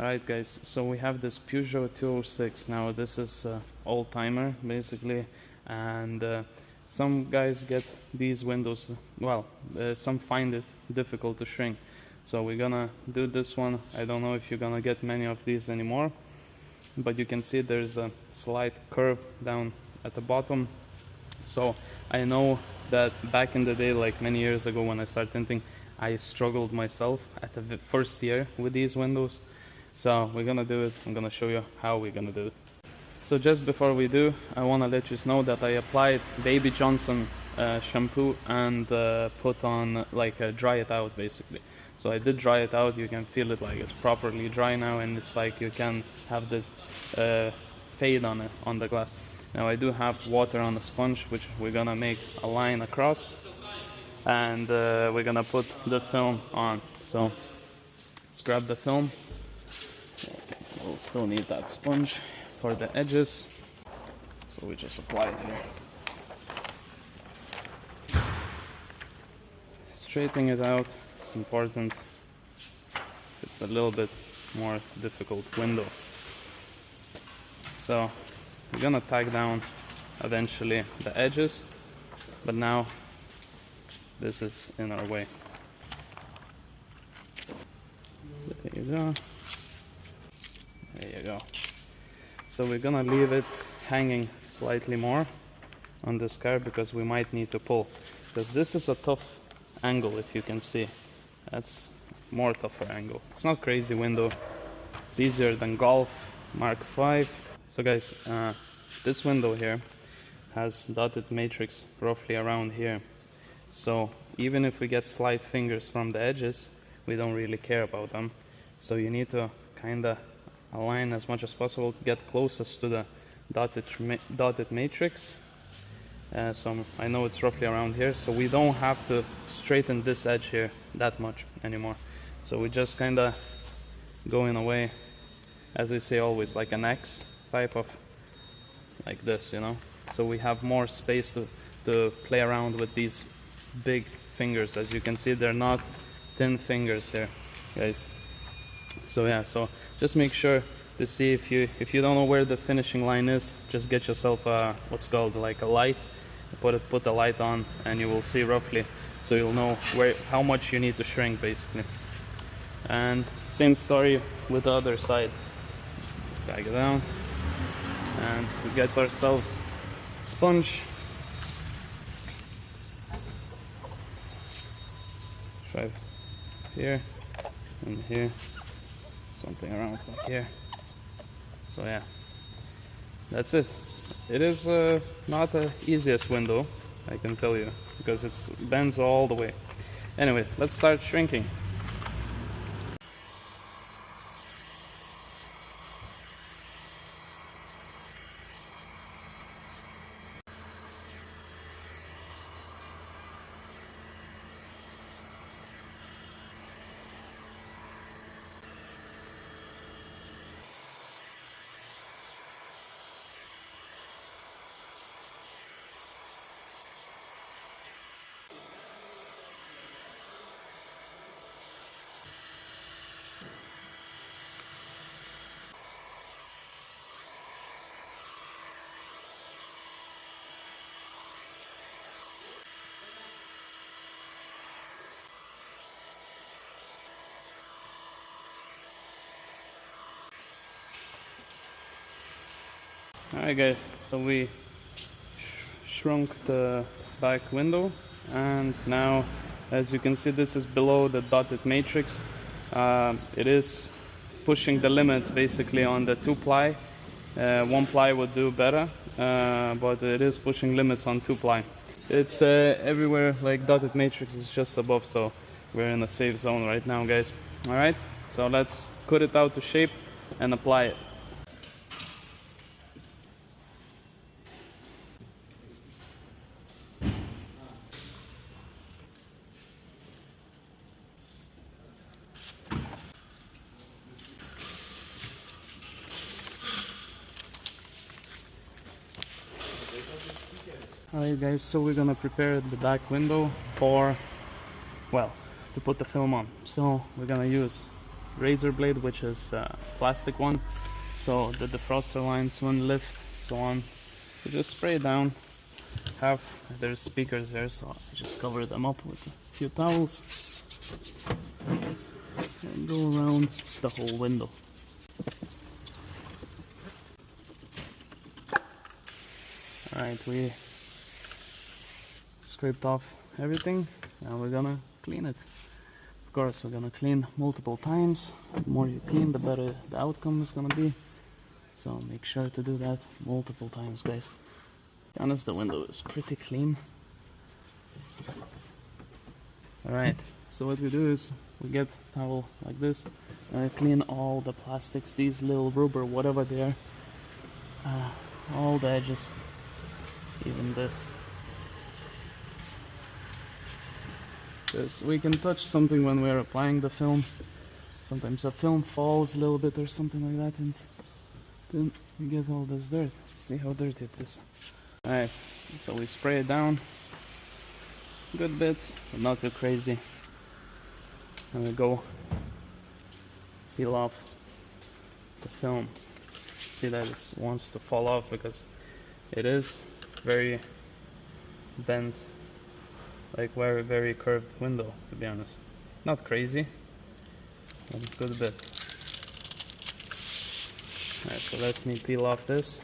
Alright guys, so we have this Peugeot 206. Now this is old timer basically, and some guys get these windows, well, some find it difficult to shrink. So we're gonna do this one. I don't know if you're gonna get many of these anymore, but you can see there's a slight curve down at the bottom. So I know that back in the day, like many years ago when I started tinting, I struggled myself at the first year with these windows. So we're gonna do it. I'm gonna show you how we're gonna do it. So just before we do, I want to let you know that I applied Baby Johnson shampoo and put on, like, dry it out basically. So I did dry it out. You can feel it, like it's properly dry now, and it's like you can have this fade on it, on the glass. Now I do have water on the sponge, which we're gonna make a line across, and we're gonna put the film on. So let's grab the film. Okay, we'll still need that sponge for the edges, so we just apply it here. Straightening it out is important. It's a little bit more difficult window. So we're gonna tack down eventually the edges, but now this is in our way. There you go. There you go. So we're gonna leave it hanging slightly more on this car because we might need to pull, because this is a tough angle. If you can see, that's more tougher angle. It's not crazy window. It's easier than Golf Mark V. So guys, this window here has dotted matrix roughly around here. So even if we get slight fingers from the edges, we don't really care about them. So you need to kind of align as much as possible, get closest to the dotted matrix. So I know it's roughly around here, so we don't have to straighten this edge here that much anymore. So we just kind of go in a way, as I say always, like an X type of, like this, you know. So we have more space to play around with these big fingers. As you can see, they're not thin fingers here, guys. So yeah, so just make sure to see, if you don't know where the finishing line is, just get yourself what's called like a light. Put the light on, and you will see roughly, so you'll know how much you need to shrink basically. And same story with the other side. Drag it down, and we get ourselves sponge. Try here and here, something around like here. So yeah, that's it. It is not the easiest window, I can tell you, because it bends all the way. Anyway, let's start shrinking. Alright guys, so we shrunk the back window, and now, as you can see, this is below the dotted matrix. It is pushing the limits basically on the 2-ply. 1-ply would do better, but it is pushing limits on 2-ply. It's everywhere, like dotted matrix is just above, so we're in a safe zone right now, guys. Alright, so let's cut it out to shape and apply it. Alright guys, so we're gonna prepare the back window for, well, to put the film on. So we're gonna use razor blade, which is a plastic one, so the defroster lines won't lift, so on. You just spray it down. There's speakers there, so I just cover them up with a few towels and go around the whole window. Alright, we scraped off everything. Now we're gonna clean it. Of course, we're gonna clean multiple times. The more you clean, the better the outcome is gonna be. So make sure to do that multiple times, guys. To be honest, the window is pretty clean. Alright, so what we do is we get a towel like this, clean all the plastics, these little rubber, whatever they are, all the edges, even this. Because we can touch something when we're applying the film. Sometimes the film falls a little bit or something like that, and then you get all this dirt. See how dirty it is. Alright, so we spray it down a good bit, but not too crazy. And we go peel off the film. See that it wants to fall off because it is very bent, like very curved window, to be honest. Not crazy, but a good bit. Alright, so let me peel off this.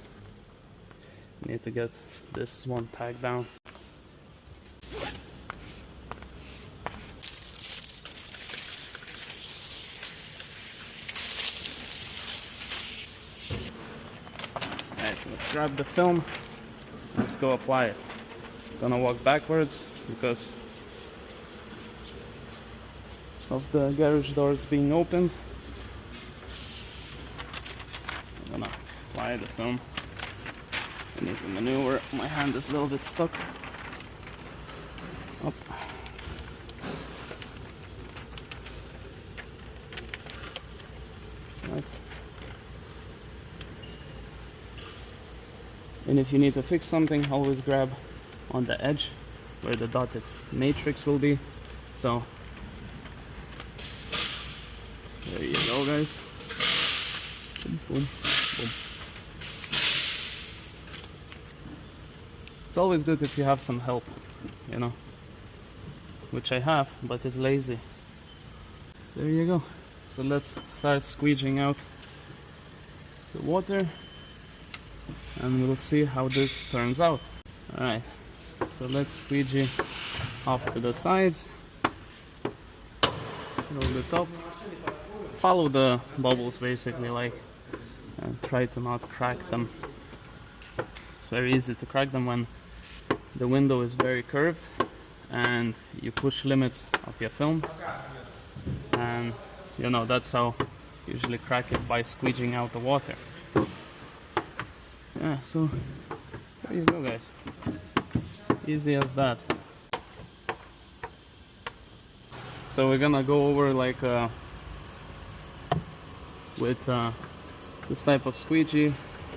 Need to get this one tagged down. Alright, let's grab the film. Let's go apply it. Gonna walk backwards because of the garage doors being opened. I'm gonna apply the film. I need to maneuver, my hand is a little bit stuck. Up. Right. And if you need to fix something, always grab on the edge where the dotted matrix will be. So there you go, guys. Boom, boom, boom. It's always good if you have some help, you know, which I have, but it's lazy. There you go. So let's start squeegeeing out the water and we'll see how this turns out. Alright, so let's squeegee off to the sides, roll the top, follow the bubbles basically, like, and try to not crack them. It's very easy to crack them when the window is very curved and you push limits of your film, and you know that's how you usually crack it, by squeegeeing out the water. Yeah, so there you go, guys. Easy as that. So we're gonna go over like with this type of squeegee.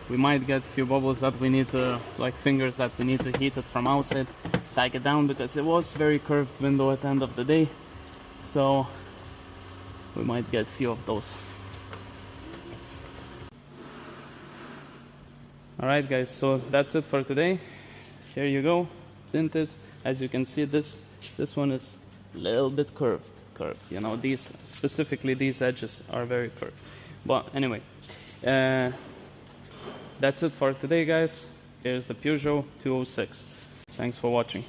We might get a few bubbles that we need to, like fingers that we need to heat it from outside, tag it down, because it was very curved window at the end of the day. So we might get a few of those. Alright guys, so that's it for today. Here you go, tinted. As you can see, this one is a little bit curved, you know, specifically these edges are very curved. But anyway, that's it for today, guys. Here's the Peugeot 206. Thanks for watching.